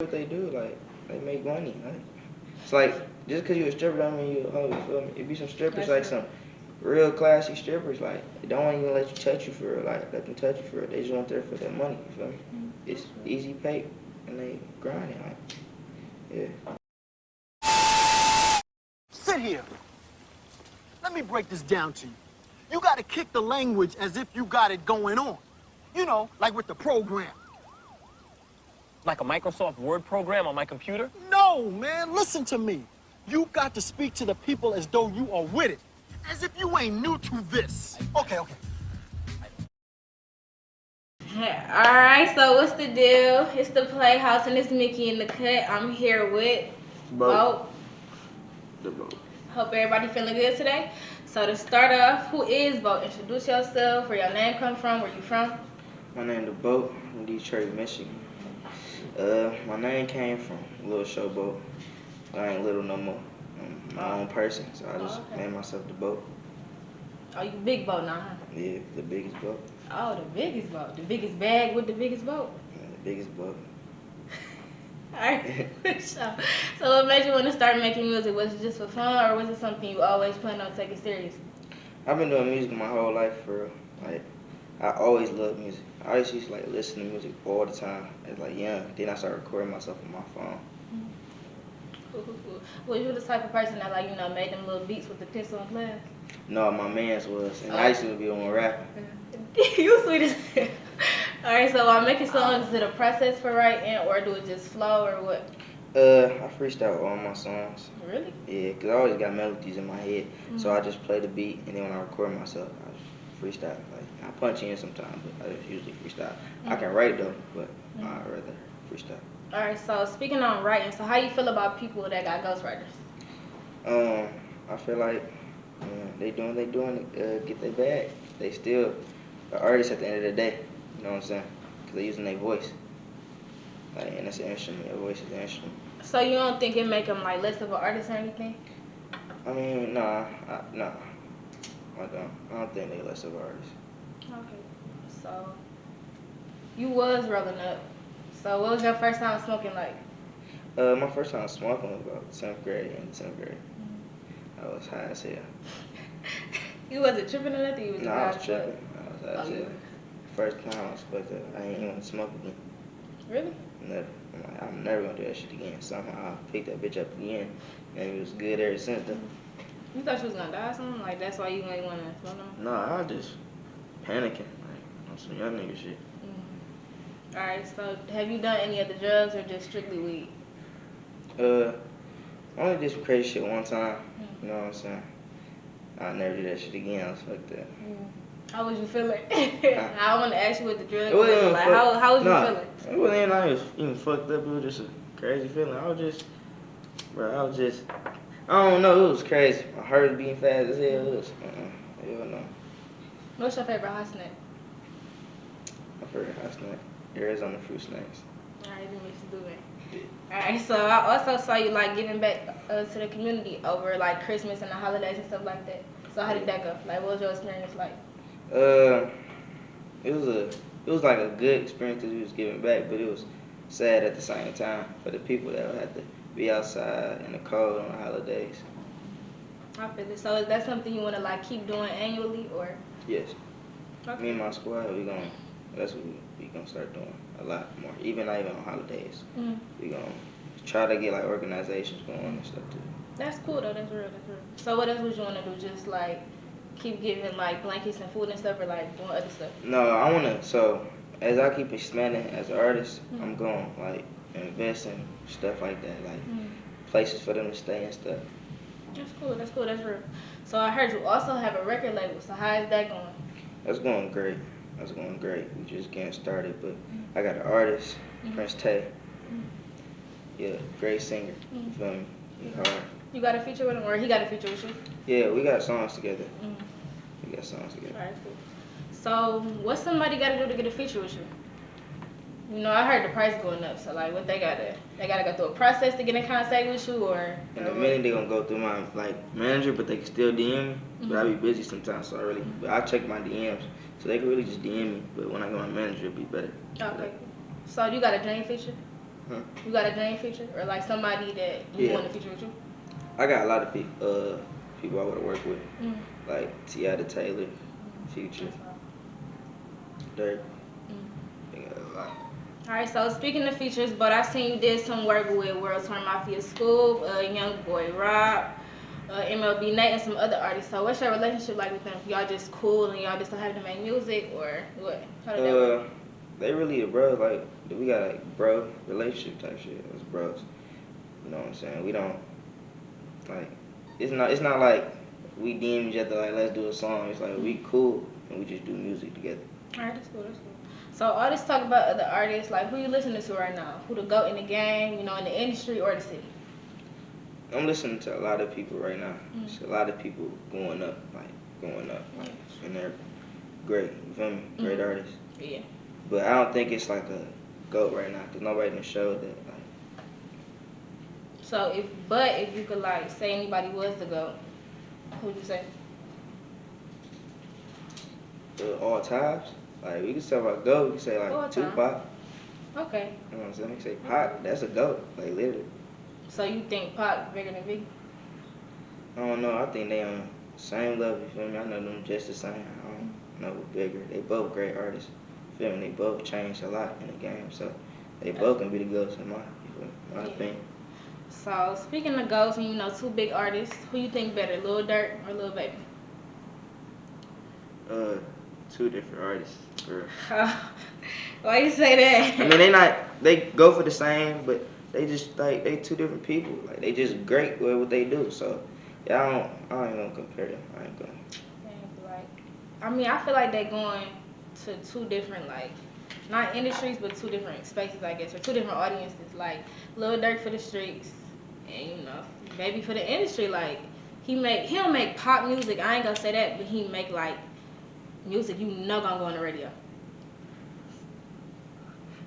what they do, like, they make money. Like, it's like, just because you a stripper don't mean you a hoe, you feel me? It be some strippers, like some real classy strippers, like, they don't even let you touch you for real, like, let them touch you for real. They just want there for their money, you feel me? It's easy pay, and they grinding, like, yeah. Sit here. Let me break this down to you. You gotta kick the language as if you got it going on. You know, like with the program. Like a Microsoft Word program on my computer? No, man, listen to me. You got to speak to the people as though you are with it. As if you ain't new to this. Okay. Alright, so what's the deal? It's the PlayHouse and it's Mikky in the cut. I'm here with DaBoat. DaBoat. Hope everybody feeling good today. So to start off, who is DaBoat? Introduce yourself, where your name come from, where you from? My name DaBoat, from Detroit, Michigan. My name came from Little Showboat. I ain't little no more. I'm my own person, so I just made myself DaBoat. Oh, you big boat now, huh? Yeah, the biggest boat. Oh, the biggest boat. The biggest bag with the biggest boat. Yeah, the biggest boat. Alright, so what made you want to start making music? Was it just for fun, or was it something you always planned on taking serious? I've been doing music my whole life, for real. Like, I always loved music. I always used to like listen to music all the time. It's like young. Then I started recording myself on my phone. Cool. Was you the type of person that made them little beats with the pencil and glass? No, my man's was, and I used to be on rapping. You sweet as hell. Alright, so while making songs, is it a process for writing, or do it just flow, or what? I freestyle all my songs. Really? Yeah, because I always got melodies in my head. So I just play the beat, and then when I record myself, I just freestyle. Like, I punch in sometimes, but I just usually freestyle. I can write though, but I'd rather freestyle. Alright, so speaking on writing, so how you feel about people that got ghostwriters? I feel like they doing get their bag. They still are artists at the end of the day. You know what I'm saying? Because they using their voice. Like, and it's an instrument. Your voice is an instrument. So you don't think it make them like less of an artist or anything? I mean, nah. I don't. I don't think they less of artists. Okay. So you was rolling up. So what was your first time smoking like? My first time smoking was about 10th grade. In 10th grade, I was high as hell. You wasn't tripping or nothing? You was No, I was tripping. I was high as hell. First time I was supposed to. I ain't even smoke again. Really? Never. I'm never gonna do that shit again. Somehow I picked that bitch up again, and it was good ever since then. You thought you was gonna die or something? Like that's why you ain't wanna smoke no more? No, I was just panicking, like on some young nigga shit. Alright, so have you done any other drugs or just strictly weed? I only did some crazy shit one time. You know what I'm saying? I'll never do that shit again. I was fucked up. How was you feeling? I want to ask you what the drug It was. wasn't Like, how was you feeling? It wasn't even like it was even fucked up. It was just a crazy feeling. I don't know. It was crazy. My heart was beating fast as hell. It was, hell no. What's your favorite hot snack? My favorite hot snack, Arizona fruit snacks. Alright, then let's do it. Alright, so I also saw you like giving back to the community over like Christmas and the holidays and stuff like that. So how did that go? Like, what was your experience like? It was like a good experience because we was giving back, but it was sad at the same time for the people that would have to be outside in the cold on the holidays. I feel it. So is that something you want to like keep doing annually, or? Yes. Okay. Me and my squad, that's what we gonna start doing a lot more. Not even on holidays. We gonna try to get like organizations going and stuff too. That's cool though. That's real. So what else would you want to do? Just like keep giving like blankets and food and stuff, or like doing other stuff? No, I wanna. So as I keep expanding as an artist, I'm going like invest in stuff like that, like places for them to stay and stuff. That's cool. That's real. So I heard you also have a record label. So how is that going? That's going great. We just getting started, but I got an artist, Prince Tay. Yeah, great singer. You feel me? He hard. You got a feature with him, or he got a feature with you? Yeah, we got songs together. Alright, cool. So what somebody got to do to get a feature with you? You know, I heard the price going up. So like, what they gotta go through a process to get in contact with you, or? In a minute, they gonna go through my like manager, but they can still DM me. But I be busy sometimes, so but I check my DMs, so they can really just DM me. But when I go my manager, it'll be better. Okay. So you got a dream feature? Huh? You got a dream feature or like somebody that you want to feature with you? I got a lot of people I want to work with, Mm. like T.I. Taylor, Future, Durk. Yeah, a lot. Alright, so speaking of features, but I seen you did some work with World Tour Mafia Scoop, Young Boy Rob, MLB Nate, and some other artists. So what's your relationship like with them? Y'all just cool and y'all just don't have to make music, or what? How did that work? They really the bros. Like we got like bro relationship type shit. It's bros. You know what I'm saying? We don't like. It's not like we DM each other like let's do a song. It's like we cool and we just do music together. Alright, that's cool, that's cool. So artists talk about other artists, like who you listening to right now? Who the GOAT in the game, you know, in the industry or the city? I'm listening to a lot of people right now. It's a lot of people going up, and they're great. You feel me? Great artists. Yeah. But I don't think it's like a GOAT right now because nobody done showed that. Like, So if you could like say anybody was the GOAT, who'd you say? all times. Like we can say about GOAT, we can say All like time. Tupac. Okay. You know what I'm saying? We can say Pac, that's a GOAT. Like literally. So you think Pac bigger than Biggie? I don't know. I think they on the same level. You feel me? I know them just the same. I don't know who bigger. They both great artists. You feel me? They both changed a lot in the game, so they both can be the GOATs in my opinion. So speaking of GOATs, and you know two big artists, who you think better, Lil Durk or Lil Baby? Two different artists. For real. Why you say that? I mean, they go for the same, but they just like they two different people. Like they just great with what they do. So yeah, I ain't gonna compare them. I ain't gonna. I mean, I feel like they're going to two different like, not industries, but two different spaces, I guess, or two different audiences. Like Lil Durk for the streets, and you know, Baby for the industry. Like he don't make pop music. I ain't gonna say that, but he make like music you know gonna go on the radio.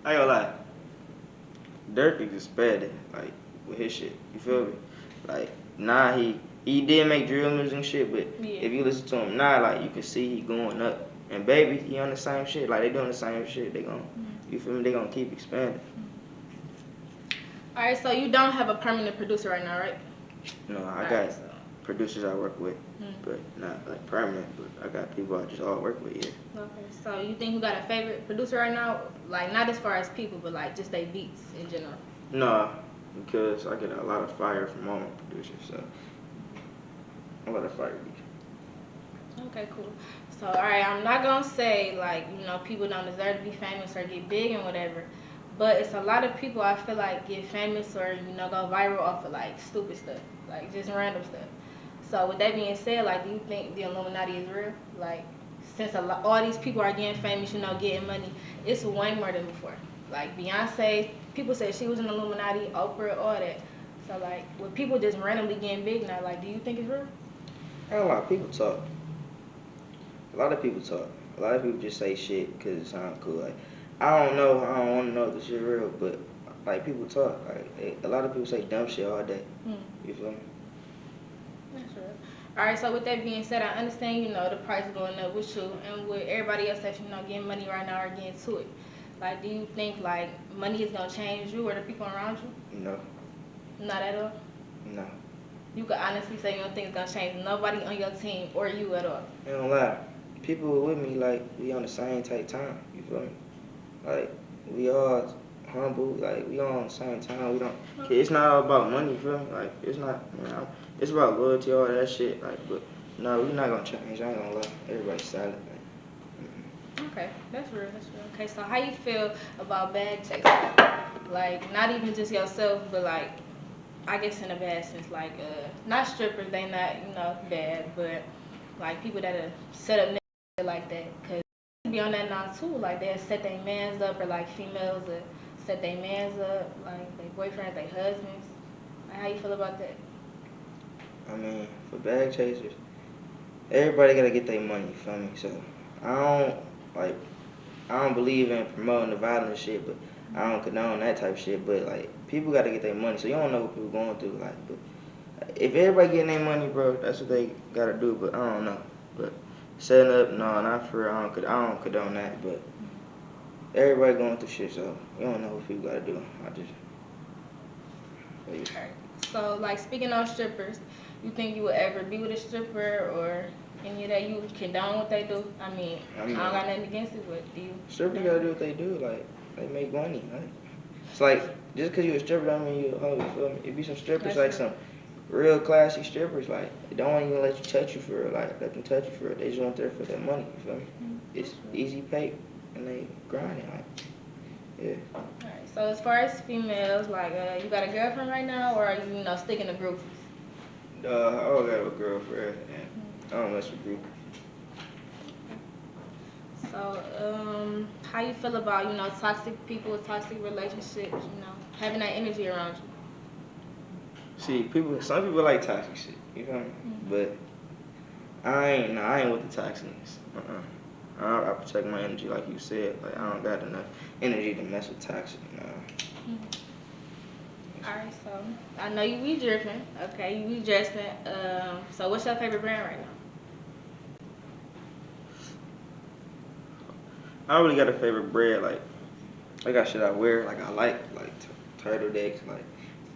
I ain't gonna lie. Dirk is expanded, like, with his shit. You feel me? Like, nah, he did make drill music and shit, but if you listen to him now, like, you can see he going up. And Baby, he on the same shit. Like, they doing the same shit. They gon' you feel me? They gonna keep expanding. Alright, so you don't have a permanent producer right now, right? No, I got producers I work with, but not, like, permanent. But I got people I just all work with, yeah. Okay, so you think you got a favorite producer right now? Like, not as far as people, but like just they beats in general. No, because I get a lot of fire from all my producers, so a lot of fire beats. Okay, cool. So, alright, I'm not gonna say like, you know, people don't deserve to be famous or get big and whatever, but it's a lot of people I feel like get famous or, you know, go viral off of like stupid stuff, like just random stuff. So with that being said, like, do you think the Illuminati is real? Like, since all these people are getting famous, you know, getting money, it's way more than before. Like Beyonce, people said she was in the Illuminati, Oprah, all that. So like, with people just randomly getting big now, like, do you think it's real? A lot of people talk. A lot of people talk. A lot of people just say shit because it sounds cool. Like, I don't know. I don't want to know if this shit real, but like people talk. Like a lot of people say dumb shit all day. You feel me? That's real. All right. So with that being said, I understand, you know, the price going up with you and with everybody else that's, you know, getting money right now or getting to it. Like, do you think like money is gonna change you or the people around you? No. Not at all. No. You could honestly say you don't think it's gonna change nobody on your team or you at all. I don't lie. People with me, like, we on the same type time. You feel me? Like, we all humble. Like, we all on the same time. We don't. It's not all about money. You feel me? Like, it's not. Man, it's about loyalty, all that shit. Like, but no, we're not gonna change. I ain't gonna lie. Everybody's silent. Like, Okay, that's real. That's real. Okay, so how you feel about bag chasing? Like, not even just yourself, but like, I guess in a bad sense, like, not strippers, they not, you know, bad, but like people that are set up like that, cause be on that now too, like they'll set their mans up, or like females will set their mans up, like their boyfriends, their husbands. Like, how you feel about that? I mean, for bag chasers, everybody gotta get their money. You feel me? So I don't like. I don't believe in promoting the violent shit, but I don't condone that type of shit. But like, people gotta get their money, so you don't know what people going through. Like, but if everybody getting their money, bro, that's what they gotta do. But I don't know. But setting up, no, not for real. I don't condone that. But everybody going through shit, so you don't know what people gotta do. Yeah. Alright. So, like, speaking on strippers, you think you would ever be with a stripper or any of that? You condone what they do? I mean, I don't got nothing against it, but do you? Strippers gotta do what they do. Like, they make money. Right? It's like, just because you a stripper don't mean you a hoe. You feel me? It be some strippers, That's like true. some real classy strippers, like, they don't even let you touch you for it. Like, let them touch you for it. They just want there for their money. You feel me? It's easy pay, and they grinding. Like, yeah. Alright. So, as far as females, like, you got a girlfriend right now, or are you, sticking to groups? I always got a girlfriend, and I don't mess with group. So, how you feel about, toxic people, toxic relationships, having that energy around you? See, some people like toxic shit. You feel me? But I ain't with the toxicness. I protect my energy, like you said. Like, I don't got enough energy to mess with toxic. Alright, so I know you be dripping, okay? You be dressing. So what's your favorite brand right now? I don't really got a favorite brand. Like, I got shit I wear. Like, I like turtlenecks. Like,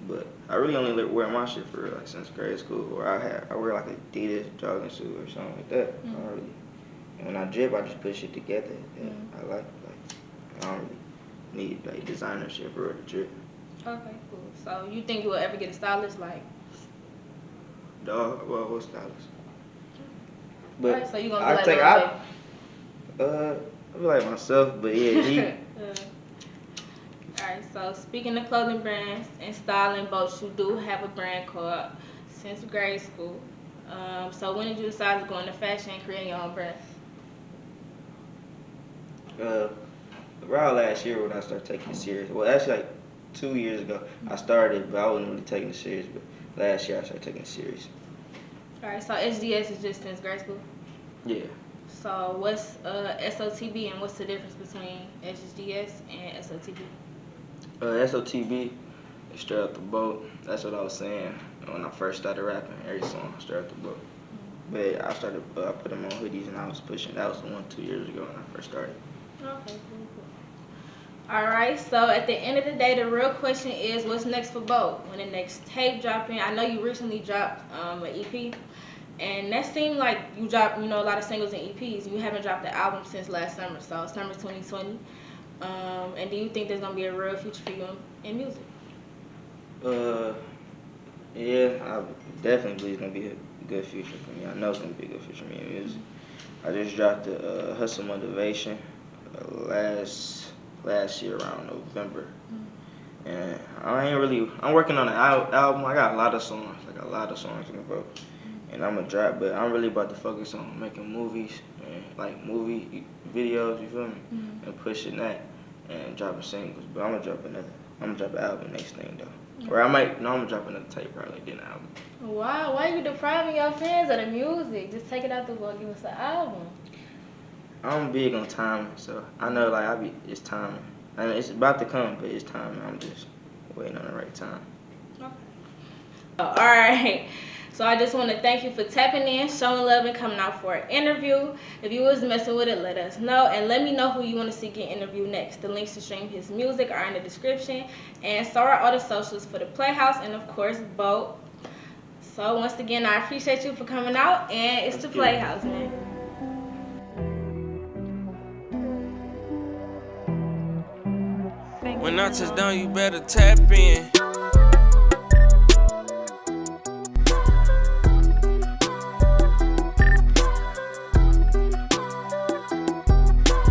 but I really only wear my shit for real, like, since grade school. Or I wear like Adidas jogging suit or something like that. I don't really. And when I drip, I just put shit together that I like. I don't really need like designer shit for real to drip. Okay, cool. So you think you will ever get a stylist, like? Dog, well, what's Stylus? But Alright, so you gonna be like Lil Baby? I feel like myself, but yeah, he. Alright, so speaking of clothing brands and styling boats, you do have a brand called since grade school. So when did you decide to go into fashion and create your own brand? Around last year when I started taking it serious. Well, actually, like 2 years ago, I started, but I wasn't really taking it serious. But last year, I started taking it serious. Alright, so HSGS is just since grade school? Yeah. So what's SOTV and what's the difference between HSGS and SOTV? SOTV, straight out the boat. That's what I was saying when I first started rapping. Every song, straight out the boat. But I started, I put them on hoodies and I was pushing. That was the one 2 years ago when I first started. Okay, cool. Alright, so at the end of the day, the real question is, what's next for Boat? When the next tape dropping? I know you recently dropped an EP, and that seemed like you dropped, a lot of singles and EPs. You haven't dropped the album since last summer, so summer 2020. And do you think there's gonna be a real future for you in music? Yeah, I definitely believe it's gonna be a good future for me. I know it's gonna be a good future for me in music. I just dropped the Hustle Motivation last year around November, and I'm working on an album. I got a lot of songs, in the boat, and I'm gonna drop. But I'm really about to focus on making movies and like movie videos. You feel me? And pushing that and dropping singles. But I'm gonna drop an album next thing though. Or I'm gonna drop another tape probably, then an album. Wow, why are you depriving your fans of the music? Just take it out the book, give us an album. I'm big on timing, so I know it's timing. And it's about to come, but it's timing. I'm just waiting on the right time. Okay. Alright. So I just want to thank you for tapping in, showing love, and coming out for an interview. If you was messing with it, let us know. And let me know who you want to see get interviewed next. The links to stream his music are in the description. And so are all the socials for the PlayHouse and, of course, Boat. So once again, I appreciate you for coming out. And it's the PlayHouse, man. When I touch down, you better tap in.